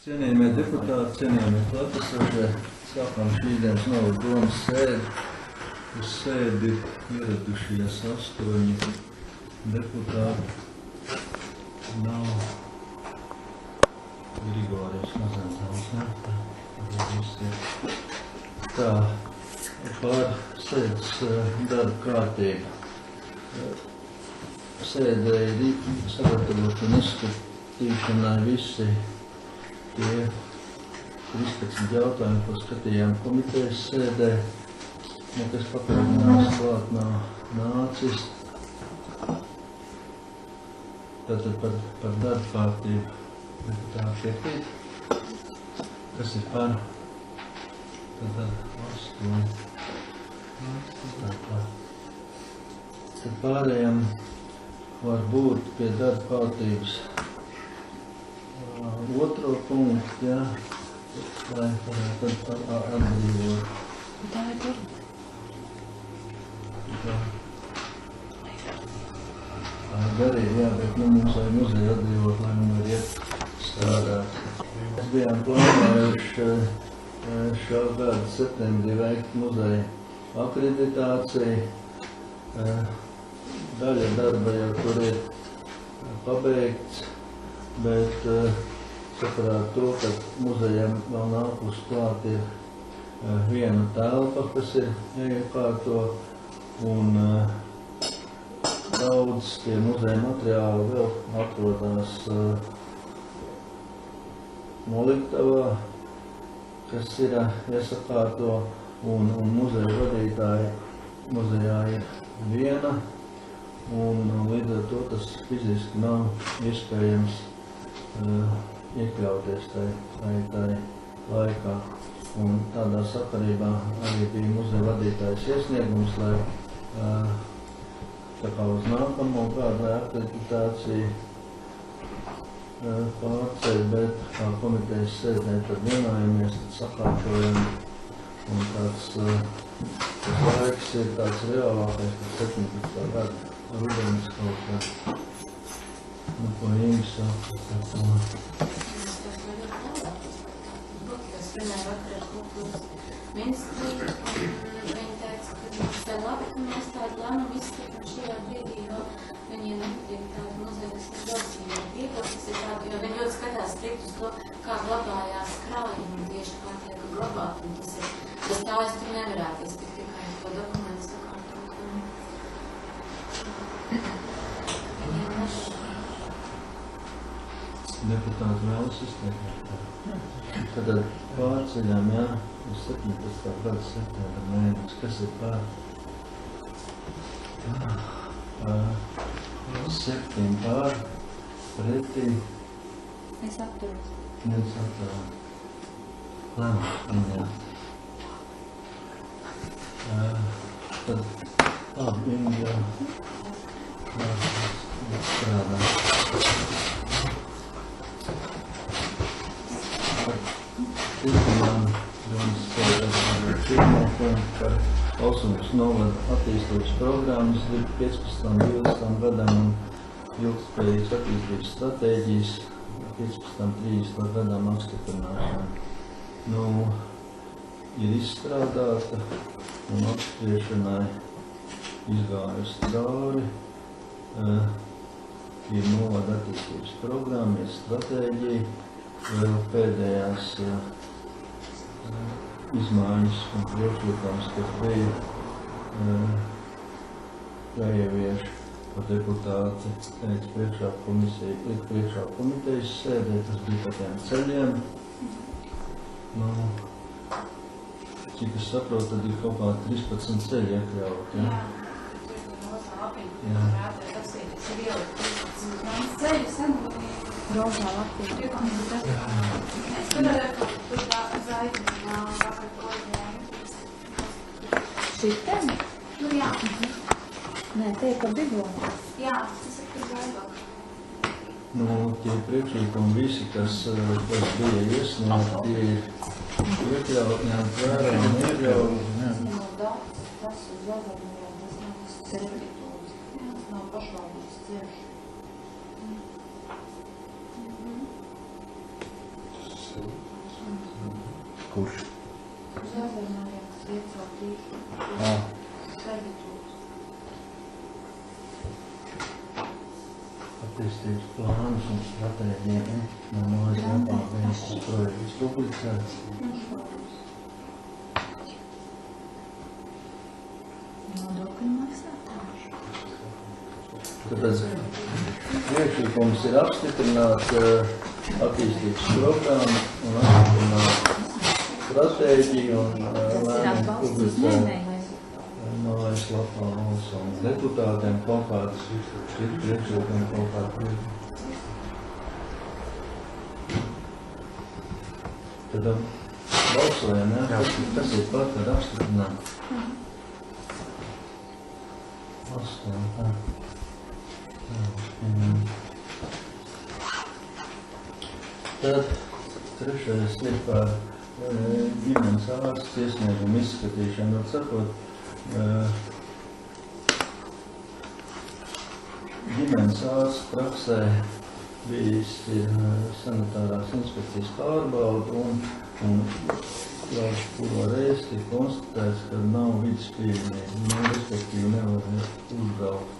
Cienījamie deputāti, cienījamie klātesošie, sākam šīs dienas Novas domas sēdi. Uz sēdi ieradušies 8 deputāti. Nav Grigorijas Mazensāns, ne? Tā, par sēdes darba kārtību. Sēdē ir sagatavot un izskatīšanai visi tie 13 jautājumi, ko skatījām komitejas sēdē, kas papildinās klāt nav nācis. Tātad par darba kārtību deputāti piekrīt. Kas ir par? Tātad 8. Tad pārējām varbūt pie darba kārtības otro punktu, jā, lai varētu atbrīvot. Tā ir tur. Garīgi, jā, bet mums vajag muzeju atbrīvot, lai mums var iet strādāt. Mēs bijām plānojuši šā gada septembrī veikt muzeja akreditāciju. Daļa darba jau tur ir pabeigts, bet sakarā to, ka muzejam vēl nākus klāt ir viena telpa, kas ir jāiekārto, un daudz tie muzeja materiāli vēl atrodas noliktavā, kas ir jāsakārto, un muzeja vadītāja muzejā ir viena, un līdz ar to tas fiziski nav iespējams iekļauties tai laikā. Un tādā sakarībā arī bija muzeja vadītājs iesniegums, lai tā kā uz nākamo kādu akreditāciju pārceļ, bet kā komitejas sēdē tad vienājamies, tad sakārtojam, un tāds laiks ir tāds reālākais, ka 17. gada rudenis kaut kā, ko Inga saka par to. Es runāju vakar ar kultūras ministriju, un viņi teica, ka mums tā labi, ka mēs tādu lēmumu izskatām šajā brīdī, jo viņiem nepatīk tādu muzeju, kas ir daudzīgi vieglas, tas ir tādu, jo viņi ļoti skatās strikt uz to, kā glabājās krājumi tieši kā tiek glabāt, un tas ir, bez tā es tur nevarētu iztikt tikai to dokumentu sakārtot. Viņiem Deputāti vēlas izteikt. Tad pārceļām, jā, uz 17. gada septembra mēnesis, kas ir pār 7 pār pretī. Es atturos. Mēs atturām. Lēmums, jā. Tad labi, Inga strādā. Par Ausums novada attīstības programmas 15-20 gadam un ilgtspējīgas attīstības stratēģijas 15-30 gadam apstiprināšana. Ir izstrādāta un apspriešanai izgājusi cauri. Ir novada attīstības programma, ir stratēģija, vēl pēdējās izmaiņas un priekšlikums, kas bija jāievieš, ko deputāti teica priekšā komitejas sēdē, tas bija par tiem ceļiem. Cik es saprotu, tad ir kaut kā 13 ceļi iekļaut, ja? Jā. Tas ir jau 13 ceļu sanūtīgi. Rozā lapiņa. Es tur tā zaļumā vakar kodēju. Šitiem? Nu jā. Nē, te ir pa biblonu. Jā, tas ir tur zaļāk. Tie priekšlikumi visi, kas bija iesniegti, tie ir iekļaut, ņemt vērā un iekļaut. Tas uz Zagarnijā, tas nav servitūras. Tas nav pašvaldības ceļš. Kurš? Zazarmājās iecautīšu. Servitūts. Attīstības plānus un stratēģiju no mājas lapām viens projekts publicēts. Nodokļu maksātāji. Tāpēc priekšlikums ir apstiprināt attīstības programmu un apstiprināt stratēģiju un lēmumu publicēt mājas lapā mūsu deputātiem kaut kādas citu priekšlikumi kaut kādu. Tad balsojam, jā? Kas ir par, tad apstiprinām? 8, tā. Tad trešais ir par ģimenes ārsts iesniegumu izskatīšanu. Sakot, ģimenes ārsts praksē bijis ir sanitārās inspekcijas pārbauda un jau kuro reizi tika konstatēts, ka nav vidas pieejamība, respektīvi nevar uzbraukt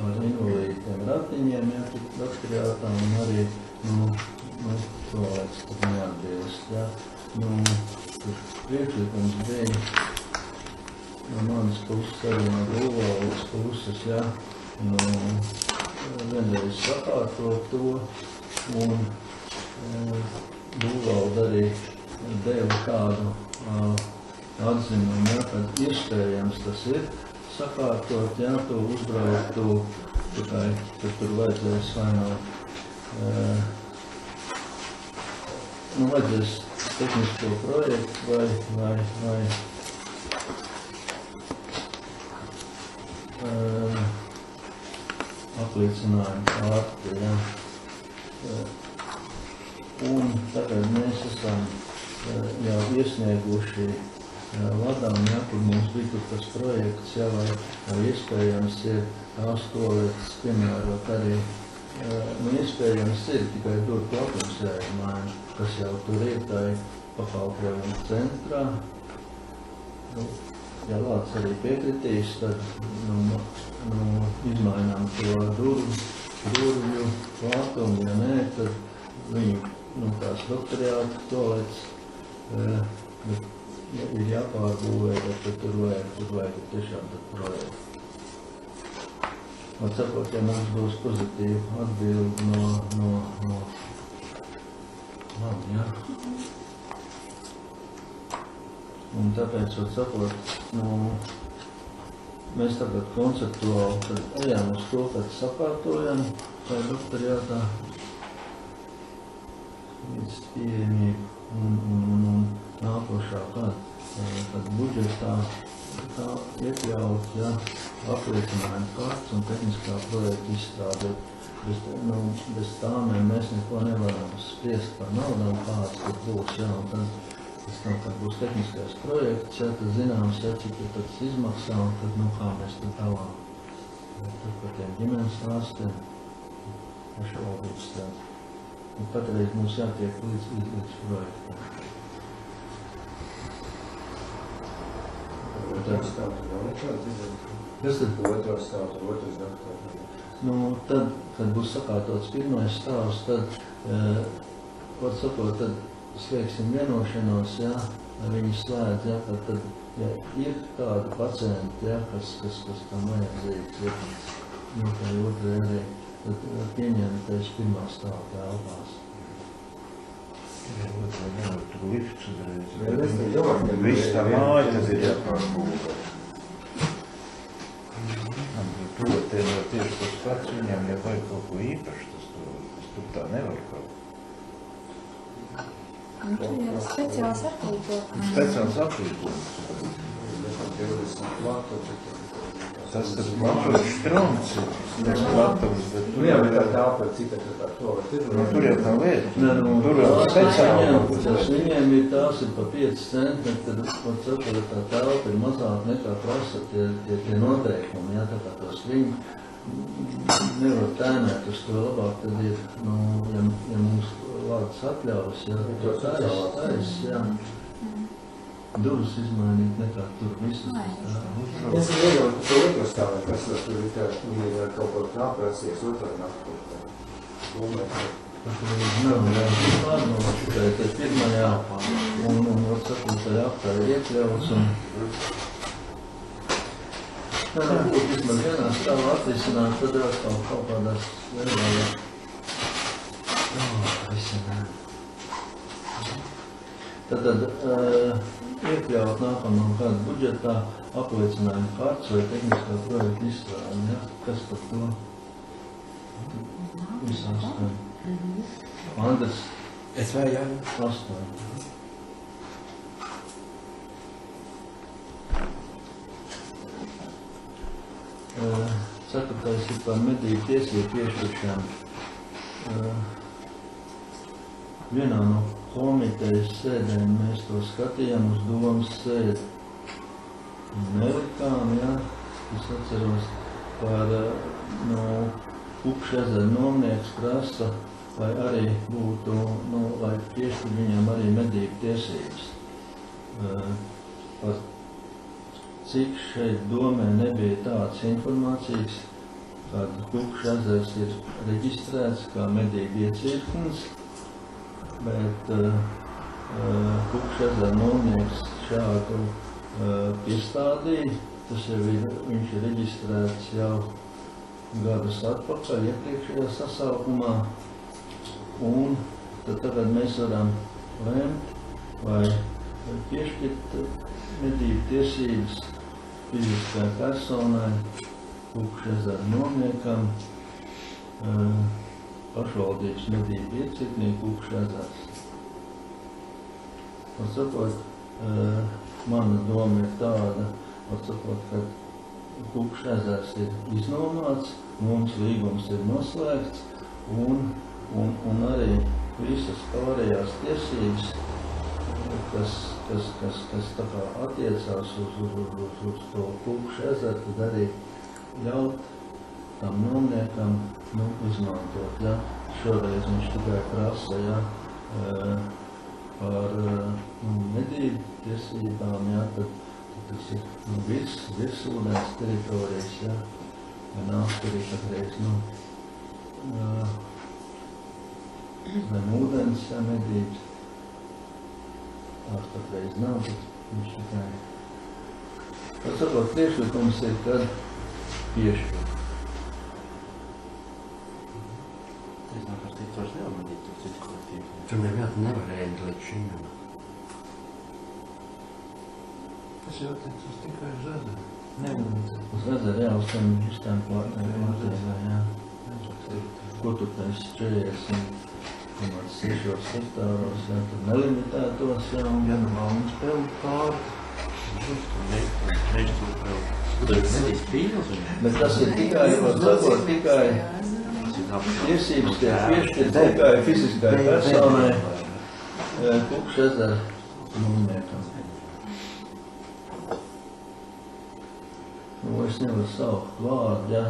ar invalīdiem ratiņiem, ja tik bakteriātām un arī, toalets tad neatbilst, ja. Priekšlikums bija no manas puses arī no Gulvaldes puses, ja, vienreiz sakārtot to un Gulvalde arī deva kādu atzinumu, ja, kad iespējams tas ir sakārtot, ja, to uzbraukt, tikai tur vajadzēs vai vajadzēs tehnisko projektu vai apliecinājumu kārtu, ja. Un tagad mēs esam jau iesnieguši vadām, ja, kur mums bija tas projekts, ja, vai iespējams ir tās toaletes piemērot arī, iespējams ir tikai tur platums jāizmaina, kas jau tur ir tai pakalpojumu centrā. Ja Lācis arī piekritīs, tad izmainām to durvju platumu, ja nē, tad viņu tās bakteriāta toaletes ir jāpārbūvē, bet tur vajag tiešām tad projektu. Atsakot, ja mums būs pozitīva atbildi no labi, ja. Un tāpēc, atsakot, mēs tagad konceptuāli tad ejam uz to, kad sakārtojam vai bakteriātā vidas pieejamību un nākošā kad budžetā tā iekļaut, ja, apliecinājumu kārtas un tehniskā projekta izstrādāt. Bez tām mēs neko nevaram spriest par naudām, kāds tur būs, ja, un tad, kad būs tehniskais projekts, ja, tad zināms, ja, cik tas izmaksā, un tad, kā mēs tad dalām. Tad par tiem ģimenes ārstiem, šaubības tāds. Un patreiz mums jātiek līdz projektam. Otrs stāvs nav nekāds izdevumu. Kas tad? Otrs stāvs, otrs daktārs. Tad, kad būs sakārtots pirmais stāvs, tad, var sakot, tad slēgsim vienošanos, ja, viņi slēdz, ja, tad, ja ir tādi pacienti, ja, kas tam vajadzīgs, ja, tai otrai arī, tad pieņemtais pirmā stāva telpās. Tur lifts uzreiz. Viss tā māja, tas ir jāpārbūvē. Tieši tas pats viņam, ja vajag kaut ko īpaši, tas tur tā nevar kaut. Tur jau speciāls aplīkojums. Speciāls aplīkojums. Tas platums strums ir. Tas platums, bet tur Jā, bet tā tāpa, cik tā toalet ir. Tur jau tā lieta. Tur jau speciāli. Viņiem ir tās ir pa 5 centi, tad, tā telpa ir mazāk nekā prasa tie noteikumi, ja, tā kā tos viņi nevar tēmēt uz to labāk, tad ir, nu, ja mums vārds atļaus, ja to tais, jā. Durvis izmainīt nekā tur visus. Es nevaru par to otru stāvēt, kas tur ir tā, ir kaut ko nāprasies otrā naktu. Nav, jā, tikai te pirmajā un ceturtajā aktā ir iekļauts un būtu vismaz vienā stāvā atrisināt, tad jau kaut kādās veidā. Tad iekļaut nākamā gada budžetā apliecinājumu kārtas vai tehniskā projekta izstrādi, ja? Kas par to? Viss 8. Andrs? Es vai jā? 8. Ceturtais ir par medību tiesību piešķiršanu. Vienā no komitejas sēdēm mēs to skatījām uz domas sēdi. Nelikām, ja, es atceros par no Upšezera nomnieks prasa, lai arī būtu, nu, lai piešķir viņam arī medību tiesības. Par cik šeit domē nebija tāds informācijas, kad Upšezers ir reģistrēts kā medību iecirknis, bet Upšezera nomnieks šādu piestādīja, tas jau ir, viņš ir reģistrēts jau gadus atpakaļ iepriekšējā sasaukumā, un tad tagad mēs varam lemt, vai piešķirt medību tiesības fiziskai personai, Upšezera nomniekam, pašvaldības medību iecirknieku Upšezers. Atsakot, mana doma ir tāda, atsakot, ka Upšezers ir iznomāts, mums līgums ir noslēgts, un arī visas pārējās tiesības, kas tā kā attiecās uz to Upšezeru, tad arī ļaut tam nomniekam, nu, izmantot, ja. Šoreiz viņš tikai prasa, ja, par medību tiesībām, ja, tad tas ir, nu, virsūdens teritorijas, ja, gan āsturī katreiz, nu, zem ūdens, ja, medības. Ārkatreiz nav, bet viņš tikai. Tad sakot, priekšlikums ir, kad piešķir. Es domāju, ka tas vairs nevamadīt to citu kolektīvu. Tur nevarēja līdz šim. Tas jau uz tikai uz ezeru. Uz ezeru, jā, uz tiem plātnēm, jā. Ko tu taisi 40,6 hektāros, jā, tad nelimitētos, jā, un Ja nu Valnes peldu pāri, Mēs tur vēl. Tur ir medīs pīles un... bet tas ir tikai, sakot, tikai tiesības tiek piešķirt tikai fiziskai personai, Upšezera nomniekam. Nu, es nevaru saukt vārdu, ja,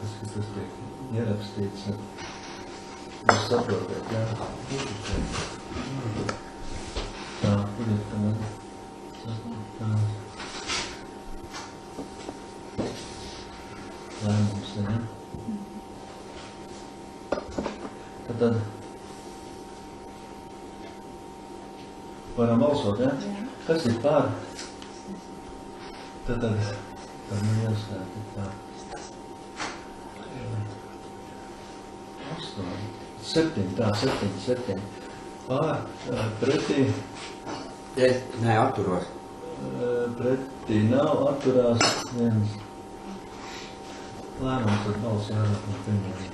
tas tiek ierakstīts, jūs saprotiet, ja. Tā, tur ir tāda. Lēmums, ja. Tad varam balsot, ja? Kas ir pār? Tad man jāskārt tā. 7. Pār, pretī. Nē, atturos. Pretī nav, atturās viens. Lēmums ar balsu vairāk un pirmajā.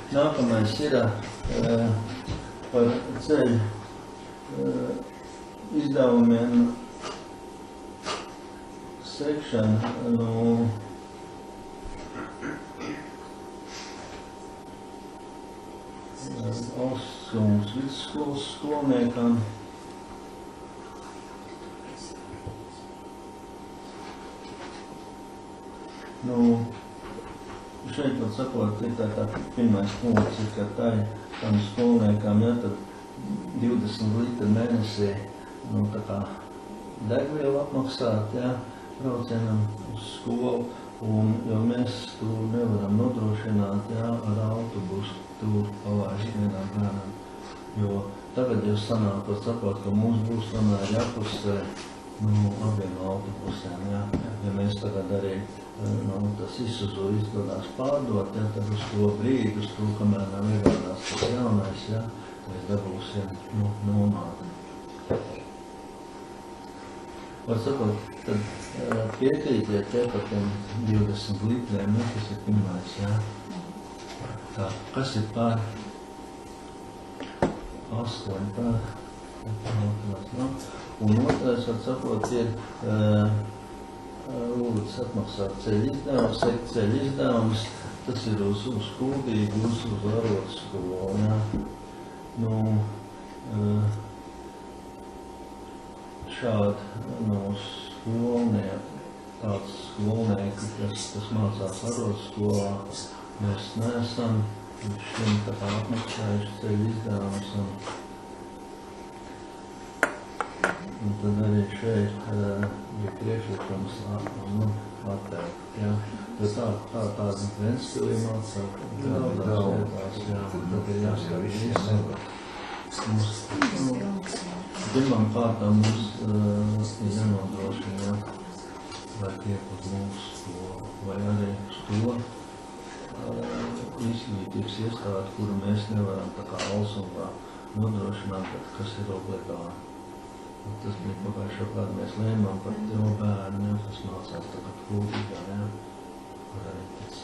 Nākamais ir par ceļu izdevumiem sekšana no Austrums vidusskolas skolniekam. Nu, šeit, var sakot, ir tā pirmais punkts, ir, ka tam skolniekam, ja, tad 20 litri mēnesī, nu, tā kā degvielu apmaksāt, ja, braucienam uz skolu, un jo mēs tur nevaram nodrošināt, ja, ar autobusu tur palaist vienam bērnam, jo tagad jau sanāk, var sakot, ka mums būs tomēr jāpusē, nu, abiem autobusiem, ja, ja mēs tagad arī tas Isuzu izdodas pārdot, ja, tad uz to brīdi, uz to, kamēr nav iegādās tas jaunais, ja, mēs dabūsim, nu, nomādi. Var sakot, tad piekrītiet, ja, par tiem 20 litriem, ja, kas ir pirmais, ja. Tā, kas ir par 8 par, no? Un otrais, var sakot, ir lūdzu atmaksāt ceļu izdevumus, tas ir uz Kuldīgu, uz Arotu skolu, ja. Nu, šādi, nu, skolnieki, tāds skolnieki, kas mācās Arotu skolā, mēs neesam šim tā kā apmaksājuši ceļu izdevumus, un tad arī šeit bija priekšlikums atteikt, ja. Jo tāda Ventspilī mācāk, tādās vietās, ja, tad ir jāskat visu. Pirmām kārtām mums ir jānodrošina, vai tiek uz mūsu skolu, vai arī uz to izglītības iestādi, kuru mēs nevaram tā kā Alsungā nodrošināt, bet kas ir obligāti. Tas bija pagājušo kādu mēs lēmām par to bērnu, ja, kas mācās tagad Kuldīgā, ja, kur arī tas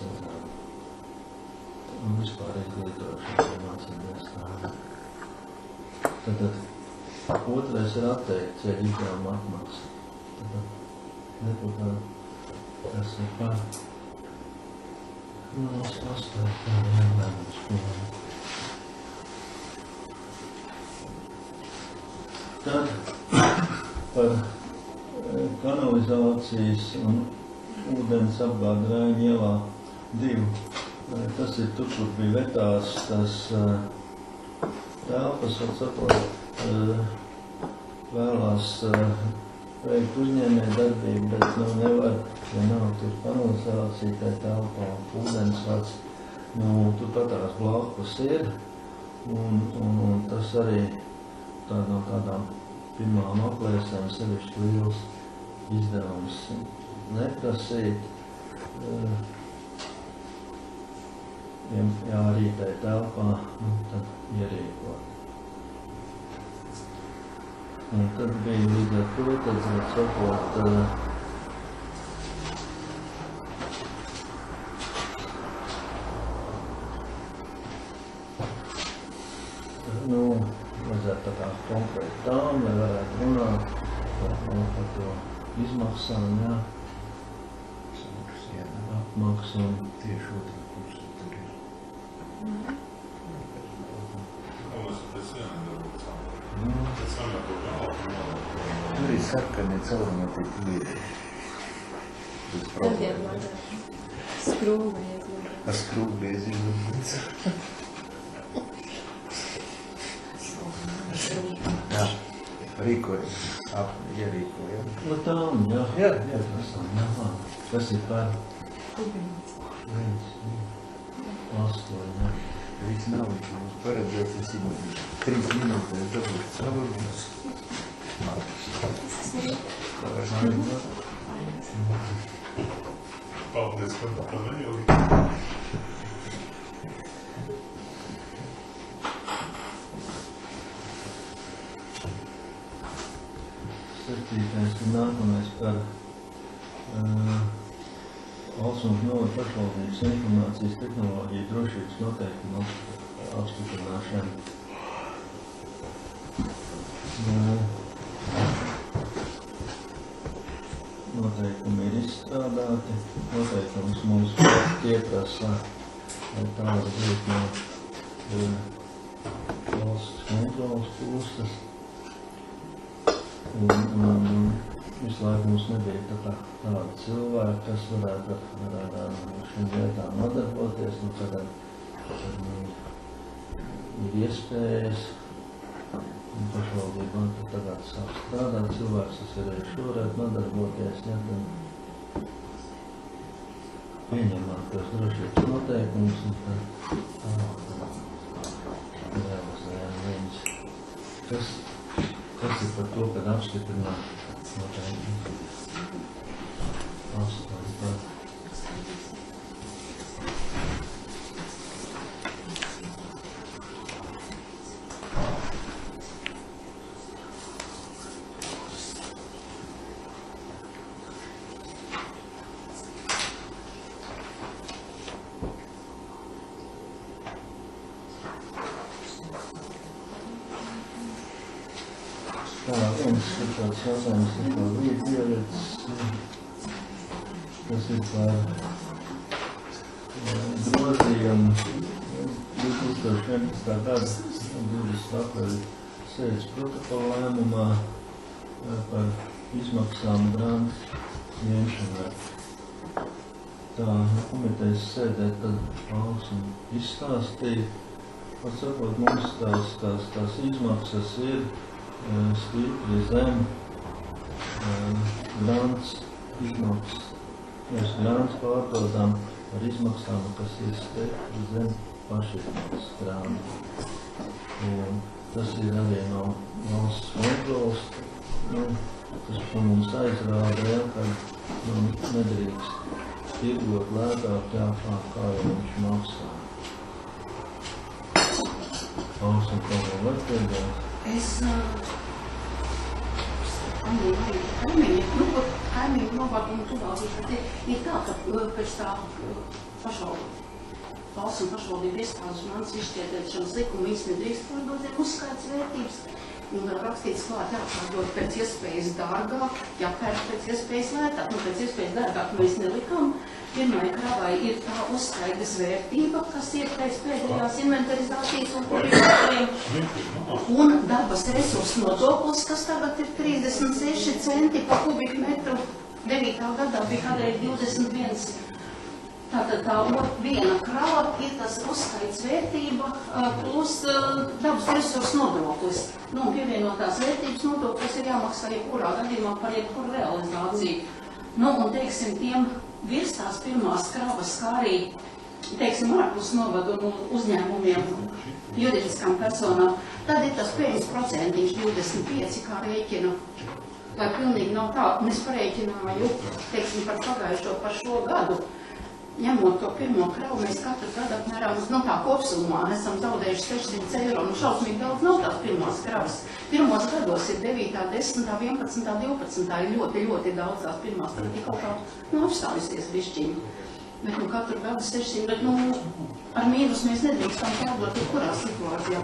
un vispār izglītošana mācīties tā. Tad otrais ir atteikt ceļu izdevumu atmaksu. Tad deputāti, kas ir par pastāv tādu jādēmu skolu. Tad par kanalizācijas un ūdens apgādi Raņa ielā 2. Tas ir tur, kur bija vetās tas telpas, var sakot, vēlās veikt uzņēmē darbību, bet nu nevar, ja nav tur kanalizācija, tā telpā, ūdensvads, nu tur patās blakus ir, un tas arī no tādām pirmām aplēsēm sevišķi liels izdevums neprasīt. Jā, arī tai telpā, tad ierīkot. Un tad bija līdz ar to, tad, sakot, vajadzētu tā kā konkrēti tām, lai varētu runāt par to izmaksām, jā. Apmaksu un tieši otrā kursa tur ir. Tur ir sarkanie caurumā vīri. Bez problēma. Skrūvlies izlūdz. Jā, rīkojam, ierīkojam. No tām, jā, kas ir par 8, jā. Viss nav, viņš mums paredzēts, es īmēju 3 minūtēs dabūšu caurumos. Paldies par paneļu. 7. un nākamais par Alsums novada pašvaldības informācijas tehnoloģiju drošības noteikumu apstiprināšanu. Noteikumi ir izstrādāti, noteikums mums pieprasa tādu būt no valsts kontrolas puses. Un visu vislaiku mums nebija tāda cilvēka, kas varētu ar šīm lietām nodarboties, nu tagad ir iespējas, un pašvaldībā tagad sāk strādāt cilvēks, kas ir arī šorēt nodarboties, ja, tad pieņemot tos drošības noteikumus, un tad realizējam viņus. Kas ir par to, kad apstiprināt noteikumus? 8 par. Viens ir tāds jautājums, ir par viedieredzes, kas ir par grozījumu 2011. gada 20. aprīļa sēdes protokola lēmumā par izmaksām grantu ņemšanai. Tā komitejas sēdē tad Pauls izstāstīja, atsakot mums tās izmaksas ir stipri zem grants izmaksas. Mēs grants pārdodām ar izmaksām, kas ir stipri zem pašizmaksas grāmatu. Un tas ir arī no valsts kontrolas, tas pa mums aizrāda, ja, ka nedrīkst tirgot lētāk tā, kā jau viņš maksā. Pauls un kaut ko var piedāt? Kaimiņu novārdumu tuvātīšu, ir tā, ka pēc tā valsts un pašvaldību iestādes manas izšķiedēšanas likuma viņas nedrīkst pārdot uzskaits vērtības. Un rakstīts klāt jāpārdod pēc iespējas dārgāk, jāpērk pēc iespējas lētāk. Pēc iespējas dārgāk mēs nelikām. Pirmai kravai ir tā uzskaitas vērtība, kas ir pēc pēdējās inventarizācijas un kuriem. Un dabas resursu nodoklis, kas tagad ir 36 centi pa kubikmetru. 9. gadā bija kādreiz 21. Tātad tā viena krava ir tas uzskaits vērtība plus dabas resursu nodoklis. Un pievienotās vērtības nodoklis ir jāmaksā jebkurā gadījumā par jebkuru realizāciju. Un teiksim, tiem virs tās pirmās kravas, kā arī, teiksim, ārpus novadu un uzņēmumiem, juridiskām personām, tad ir tas peļņas procentiņš 25, kā rēķina. Lai pilnīgi nav tā, mēs parēķināju, teiksim, par pagājušo, par šo gadu. Ņemot to pirmo kravu, mēs katru gadu apmēram, tā kopsumā esam zaudējuši 600 eiro. Šausmīgi daudz nav tās pirmās kravas. Pirmos gados ir 9., 10., 11., 12. ir ļoti daudz tās pirmās, tad ir kaut kā apstājusies bišķiņi. Bet katru gadu 600, bet ar mīnus mēs nedrīkstam pārdot jebkurā situācijā.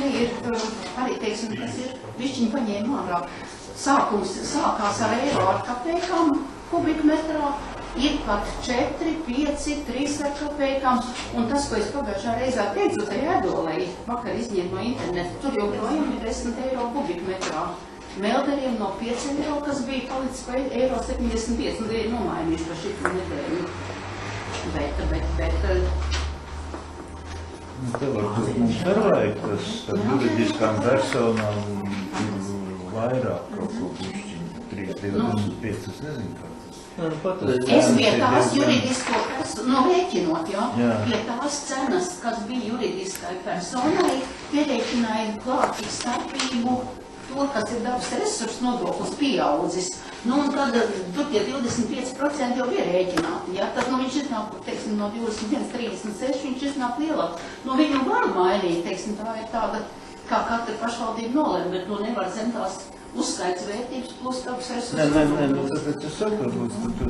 Ir arī, teiksim, kas ir bišķiņi paņēma ārā. Sākās ar eiro ar kapēkām kubikmetrā. Ir pat 4, 5, 3 ar kapēkām, un tas, ko es pagājušā reizē teicu, te ēdolē, vakar izņēmu no interneta, tur joprojām ir 10 eiro kubikmetrā. Melderiem no 5 eiro, kas bija palicis pa eiro 75, un ir nomainījuši par šitu nedēļu. Bet... Te varbūt mums nevajag tas ar juridiskām personām vairāk kaut ko bišķiņu, 3, 25, es nezinu kā. Es pie tās juridisko personu, rēķinot, pie tās cenas, kas bija juridiskai personai, pierēķināja klāt starpību to, kas ir dabas resursu nodoklis pieaudzis. Un tad tur tie 25% jau bija rēķināti, tad viņš iznāk, teiksim, no 21, 36, viņš iznāk lielāk. Viņu var mainīt, teiksim, tā ir tāda, kā katra pašvaldība nolēma, bet nevar zem tās uzskaits vērtības plus dabas resursu. Nē, tāpēc es saprotu, tur...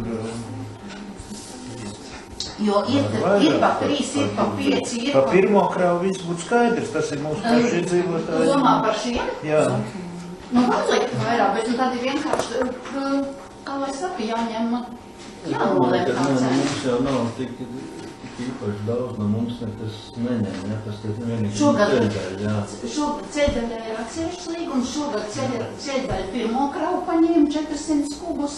Jo ir pa 3, ir pa 5, ir pa... Pa pirmo kravu viss būtu skaidrs, tas ir mūsu paši iedzīvotāji. Domā par šiem? Jā. Var likt vairāk, bet tad ir vienkārši, kā lai saka, jāņem, jānolēm tā cena. Mums jau nav tik īpaši daudz no mums nekas neņem, ja, tas ir vienīgi Šogad- ceļdaļa, jā. Šogad ceļdaļā ir atsevišķs līgums, šogad ceļdaļa pirmo kravu paņēma 400 kubus,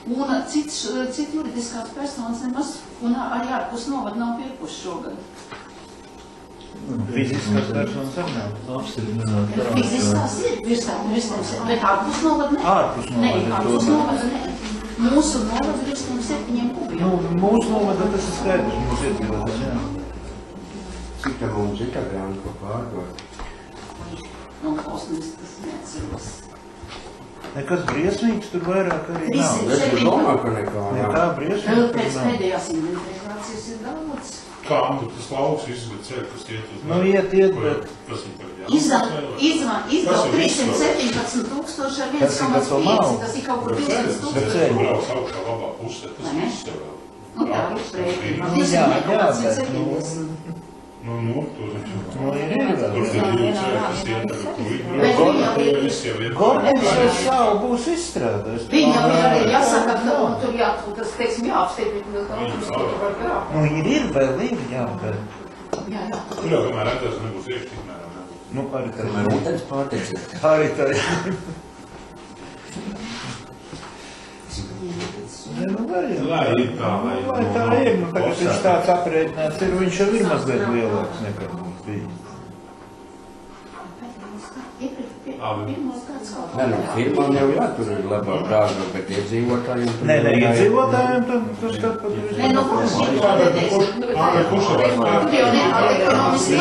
un citi juridiskās personas nemaz, un arī ārpus novada nav pirkuši šogad. Fiziskās personas arī nav. Apstiprināt tā, Fiziskās ir virstāvs, bet ārpus novada ne. Ārpus Ne, novada ārpus tomēr. novada ne. Mūsu novada virs 7 kubiem. Nu, mūsu novada tas ir skaidrs, mūsu iedzīvotājs, jā. Cik tā mums ir kādā jāņem ko pārdot? No kosmijas tas neatceros. Nekas briesmīgs tur vairāk arī nav. Es domāju, ka nekā Nekā nav. briesmīgs tur Pēc nav. pēdējās inventarizācijas ir daudz. Kā, nu, tas lauks viss, bet ceļ, kas iet uz... Nu, iet, bet... Kas ir tagad Izdala 317 000 ar Tas ir tas vēl 1,5. nav. Tas ir kaut kur Bet 200 ceļ, Bet 000. ceļ. brauc augšā labā pusē, tas Vai ne? viss jau vēl. Nu, tā ir sprēķi. Nu, jā, bet, nu, Nu, tur taču. nu, ir Tur vēl. ir divi ceļi, kas iet tagad tur. Bet viņi jau ir- Viss jau ir. Gordenis jau savu būs izstrādājis. Viņam ir arī jāsaka, ka un tur tas, teiksim, jāapstiprina, ka mums tur var grābt. Nu, ir vēl, jā, bet... Jā, jā. Tur jau, kamēr redzēs, nebūs iekš, tikmēr nebūs. Nu, arī tā. Kamēr ūdens pārteicies. Arī tā. Ne, nu, vajag. Lai ir tā, lai ir. Lai tā ir, nu, tagad viņš tāds aprēķināts ir, viņš jau ir mazliet lielāks nekā mums bija. Pirmos gads kaut Nē, nu, firmām jau jātur ir labāk dārga, bet iedzīvotājiem... tur Nē, jau jāiet. iedzīvotājiem tas tāpat ir. Nē, nu, kurš ir to redzējis? Kurš jau Tur jau nekāda ekonomiski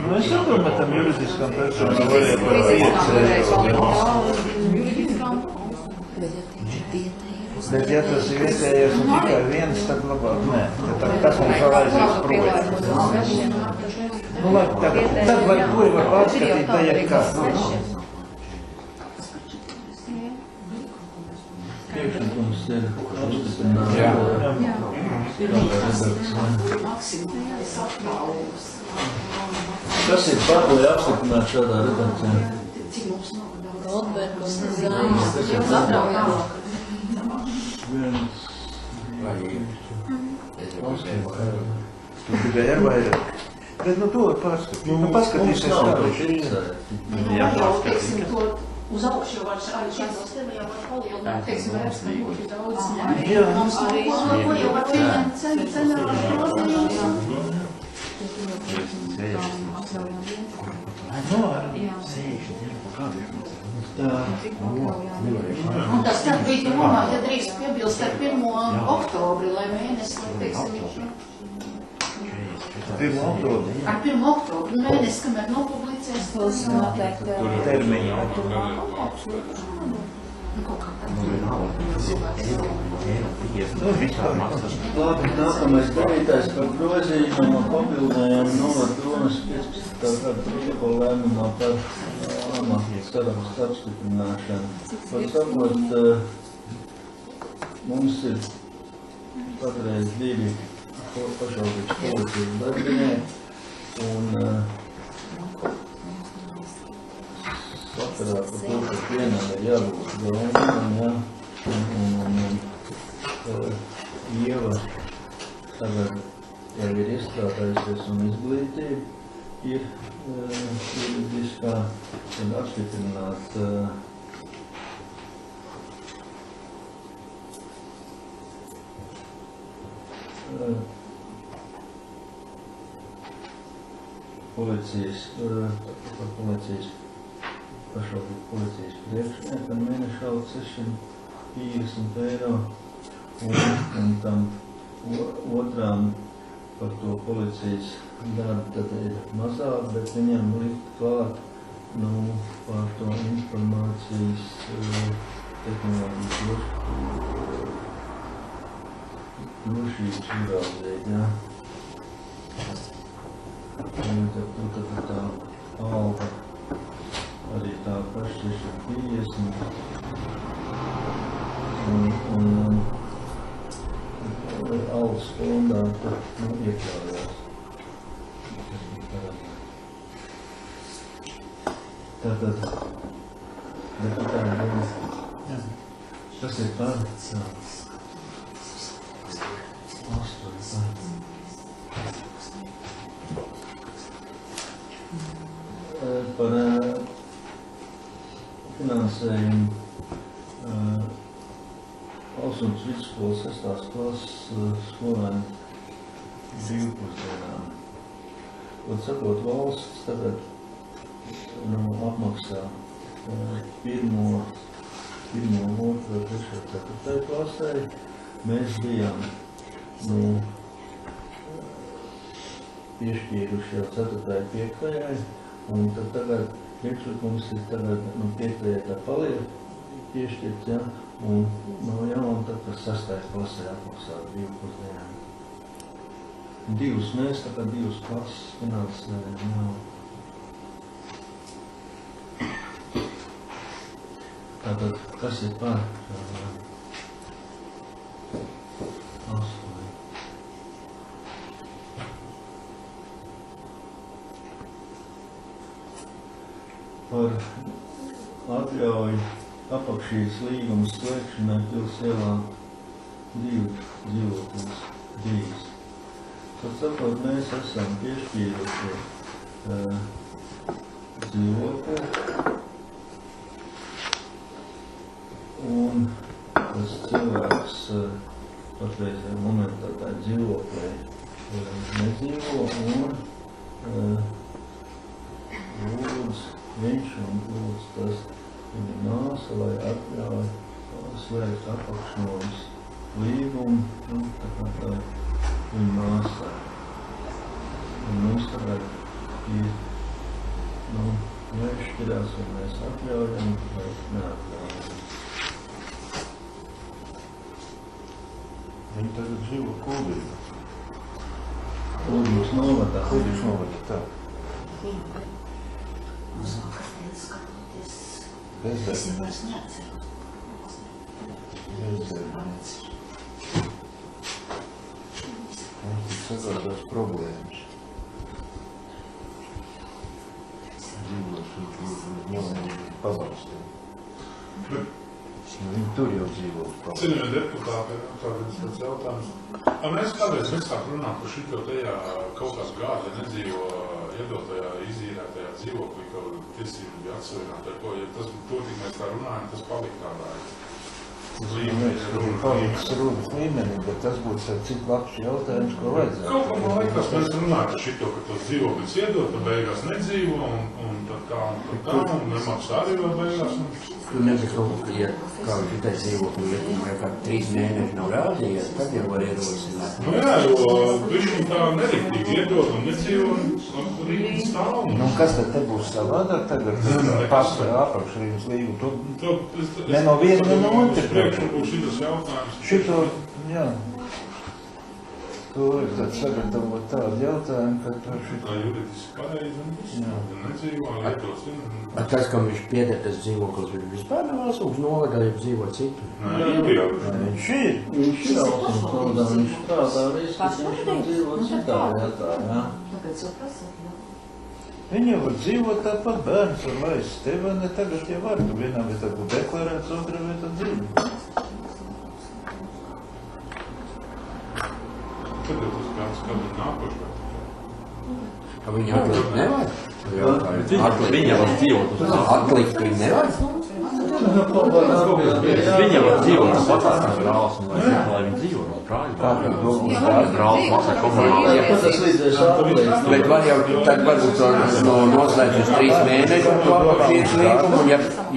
Nu, es nedomāju, tam juridiskām personām vajag vēl 5 Bet, ja tas ir vietējais un tikai viens, tad labāk nē. Tas mums vēl aizies projām. Nu, labi, tad vai ko var pārskatīt, tā ir kā. priekšlikums ir apstiprināt Jā. redakcija. maksimālais apvalvs. Kas ir par, lai apstiprinātu šādā redakcijā? Cik mums nav daudz? Goldbergs un Tas Zāņas. ir Satraujās. viens, Vai ir? Es jau uzdevu. Tu tikai ir vairāk. Bet, nu, to var pārskatīt. Nu, paskatīsies mums nav tā. to ticēt. Jā, jau, teiksim, to uz augšu jau var arī šādos tevajā var palielināt, teiksim, rēpstam ļoti daudz. Jā. Mums ko jau var pieņemt cenā grozījums. Nu, arī. Tā, Un tas tad bija domā, ja drīkst piebilst ar 1. oktobri, lai mēnesi, lai, teiksim, 1. oktobri. ar 1. oktobri mēnesi, kamēr nopublicēs. Būs noteikti. Termiņā. Kaut kā tā. Nu, vispār. labi, nākamais 9. par grozījumu papildējām Novadonas 15. gada protokola lēmumā par amatu sarakstu apstiprināšanu. Var sakot, mums ir patreiz 2 pašvaldības policijas darbinieki un sakarā par to, ka vienam ir jābūt galvenam, jā, un Ieva tagad jau ir iestrādājusies un izglītība ir juridiskā un apstiprināt policijas, par policijas, pašvaldību policijas priekšniekam mēneša alga 650 eiro un tam otrām par to policijas darbu tad ir mazāk, bet viņam likt klāt, nu, par to informācijas tehnoloģijas drošības uzraudzīt, jā. Un tad tā alga arī tā paša 650 un algas fondā tad, nu, iekļaujās. Tātad, deputāti, tas ir par, par finansējumu Alsunas vidusskolas 6. klases skolēnu brīvpusdienām. Un sakot, valsts tagad apmaksā 1., 2., 3., 4. klasē. Mēs bijām piešķīruši jau 4., 5. Un tad tagad priekšlikums ir tagad 5. tā paliek piešķirts, ja? Un no jauna tad 6. klasē apmaksā brīvpusdienām. 2 mēs, tagad 2 klases finansējam nav. Tātad, kas ir par? 8. Par atļauju apakšīs līguma slēgšanai Pils ielā 2 dzīvokļus drīz. Tad sakot, mēs esam piešķīruši dzīvokli, un tas cilvēks patreizajā momentā tā dzīvoklē nedzīvo, un lūdz viņš un lūdz tas viņa māsa, lai atļauj slēgt apakšnomas līgumu, tā kā tā viņa māsā. Un mums tagad ir, jāizšķirās, vai mēs atļaujam, vai neatļaujam. Viņi tagad dzīvo Kuldīgā. Kuldīgas novadā. Kuldīgas novadā, tā. Bezdarbnieks. Es vairs neatceros. Bezdarbnieks. Mums tik sagādās problēmas. Dzīvošu pavalstiem. Viņi tur jau dzīvo. Cienījamie deputāti, tāds jautājums. Mēs kādreiz sāk runāt par šito tajā kaut kāds gādi nedzīvo iedotajā, izīrētajā dzīvoklī, kaut tiesību bija atsevienāt ar to, ja tas to tik mēs tā runājam, tas palika tādā līmenī. Paliks runas līmenī, bet tas būs cik labs jautājums, ko vajadzētu. Kaut kā man laikās mēs runājam par šito, ka tos dzīvokļus iedod, tad beigās nedzīvo, un tad tā, un nemaksā arī vēl beigās. Tu nezinu, ja kā šitais dzīvokļu ietekmē, ja kā 3 mēneši nav rādījies, tad jau var ierosināt. Nu jā, jo viņi tā neriktīgi iedod un nedzīvo, un rītīgi stāv. Nu, kas tad te būs savādāk tagad? Pasvarā apakšrīgas līgu. Ne no viena, ne no otru. Šitas jautājums. Šito, jā. To ir tad sagatavot tādu jautājumu, ka par šito. Tā juridiski pareizi un viss. Nedzīvo, iedos. Tas, kam viņš pieder tas dzīvoklis, viņš vispār nevēlas uz novadā, ja dzīvo citu. Nē, jau. Viņš ir. Viņš ir Alsunas novadā, viņš strādā risks, viņš var dzīvot citā vietā, jā. Viņi var dzīvot tāpat, bērns var laist tevi, ne tagad jau var. Tu vienā vietā būtu deklarēts, otrā vietā dzīvo. Kad ir tas kāds nākošais? Ka viņi atlikt nevar? Viņa var dzīvot, atlikt viņi nevar? Viņa var dzīvot, tas patās kā brālis, un lai viņi dzīvo no brāļa. Brālis maksā komunāli. Bet var jau, tad varbūt noslēdz uz 3 mēnešu to apakšietu līgumu, un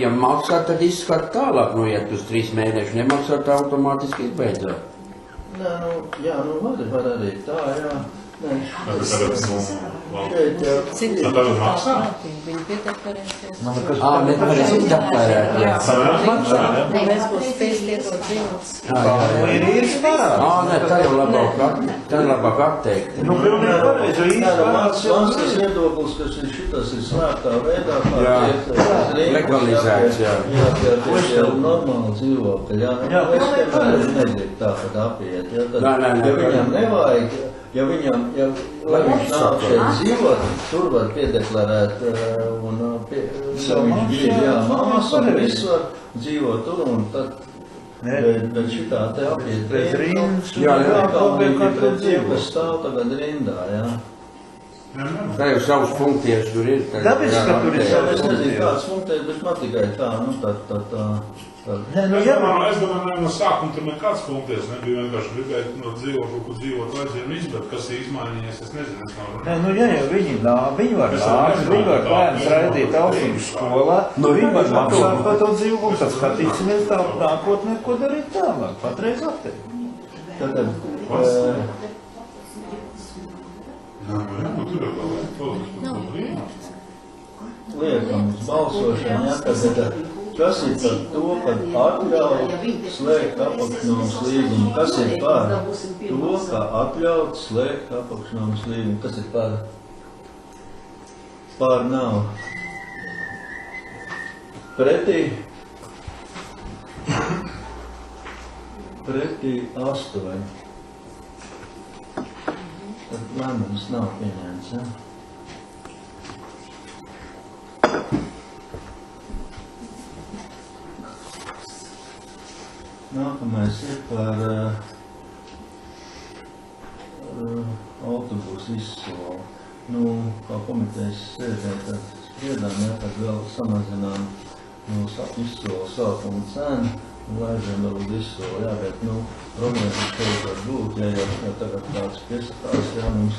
ja maksā, tad izskat tālāk, noiet uz 3 mēnešu, nemaksā, tā automātiski izbeidzot. Nē, var arī tā, jā. Cik tad maksā? Viņi piedeklarēsies. Nevarēs izdeklarēt, jā. Mēs būs spēs lietot dzīvots. Nē, tā jau labāk atteikt. Nu, pilnīgi pareizi, Mans viedoklis, ka šitas ir svētā veidā, legalizēts, jā. Tas jau normāli dzīvokļi, jā. Es nedrīkst tāpat apiet, jā. Ja viņam nevajag, ja lai viņš nāk šeit dzīvot, tur var piedeklarēt, un viņš grib, jā, māmas, un viss var dzīvot tur, un tad, bet šitā te apiet rindas, kā viņi pret dzīvu, kas stāv tagad rindā, jā. Tā jau savus punktieši tur ir. Dabiski, ka tur ir savus Es nezinu, kāds punktēs, bet man tikai tā, nu tā. Nē, nu Es jā, domāju, no sākuma tur nekāds punkties nebija, vienkārši gribēju no dzīvokļu, kur dzīvot vajadzēja un izbēt, kas ir izmainījies, es nezinu, es nav runāju. nē, nu jā, jau viņi var nākt, viņi var bērns raidīt augstsības skolā, viņi var maksāt par to dzīvokli, tad skatīsimies tā nākotnē, ko darīt tālāk, patreiz atteikt. Tātad, liekam uz balsošanu, ja, tad kas ir par to, kad atļauj slēgt apakšnomas līgumu? Kas ir par to, ka atļaut slēgt apakšnomas līgumu? Kas ir par? Par nav. Pretī? Pretī 8. Tad lēmums nav pieņēmts, ja? Nākamais ir par autobusu izsolu. Nu, kā komitejas sēdē, tad spriedām, ja, tad vēl samazinām izsolu sākuma cenu un laižam vēl uz izsolu, jā, bet, nu, problēma šeit var būt, ja tagad kāds piesakās, jā, mums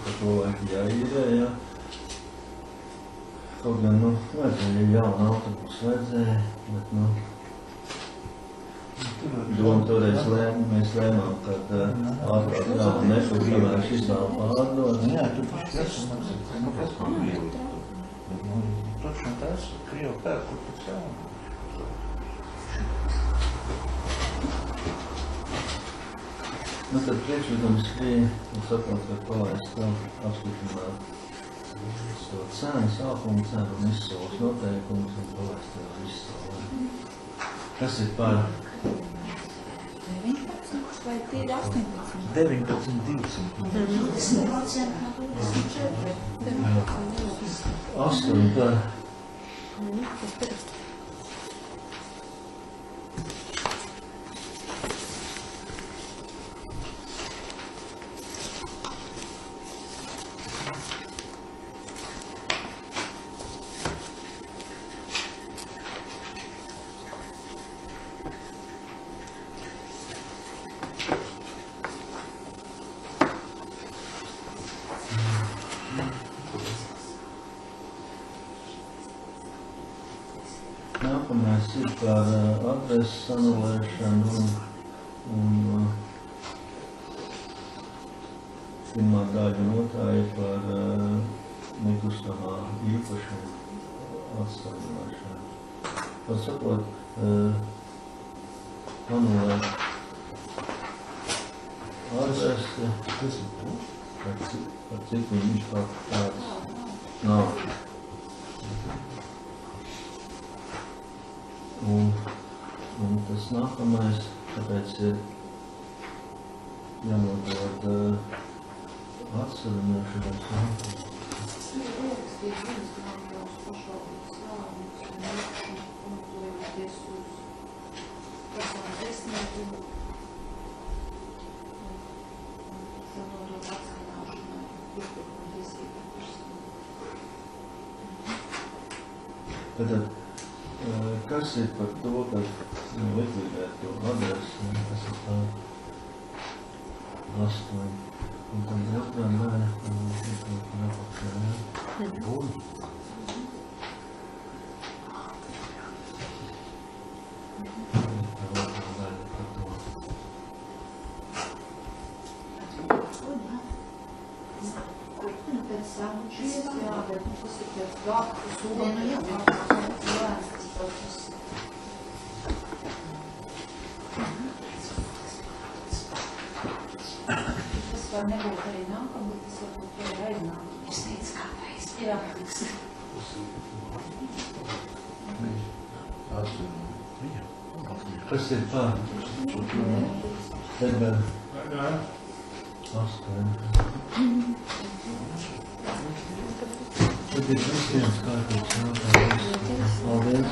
par to laiku jāīrē, jā. Kaut gan, nu, vajadzēja jaunu autobusu, vajadzēja, bet, nu, doma toreiz mēs lēmām, kad ātrāk nav nepūr, kamēr šis nav pārdod. Jā, tu paši esmu, nu kas man bija? Točno tas, Krievu pērku, kur cēl. Nu, tad priekšlikums bija, un saprot, ka palaist vēl apskatījumā to cenu, sākuma cenu un izsoles noteikumus un palaist vēl izsolu. Kas ir par? 19 vai tie ir 18? 19,200. 8 par. Nākamais ir par adreses anulēšanu un pirmā daļa un otrā ir par nekustamā īpašuma atstādināšanu. Var sakot, anulēt adresi, par cik viņš kaut tāds nav. Un tas nākamais, tāpēc ir jānodod atsarunāšanās. Tātad, kas ir par to, ka likvidēt to adresi, kas ir tā 8. Un tad otrā daļa, apakšā, jā. Var nebūt arī nākam, bet tas varbūt jau ir aiznāk. Es teicu, kāpēc? Jā. Kas ir par? Tad 8. Tad ir visiems kārtības jautājums. Paldies.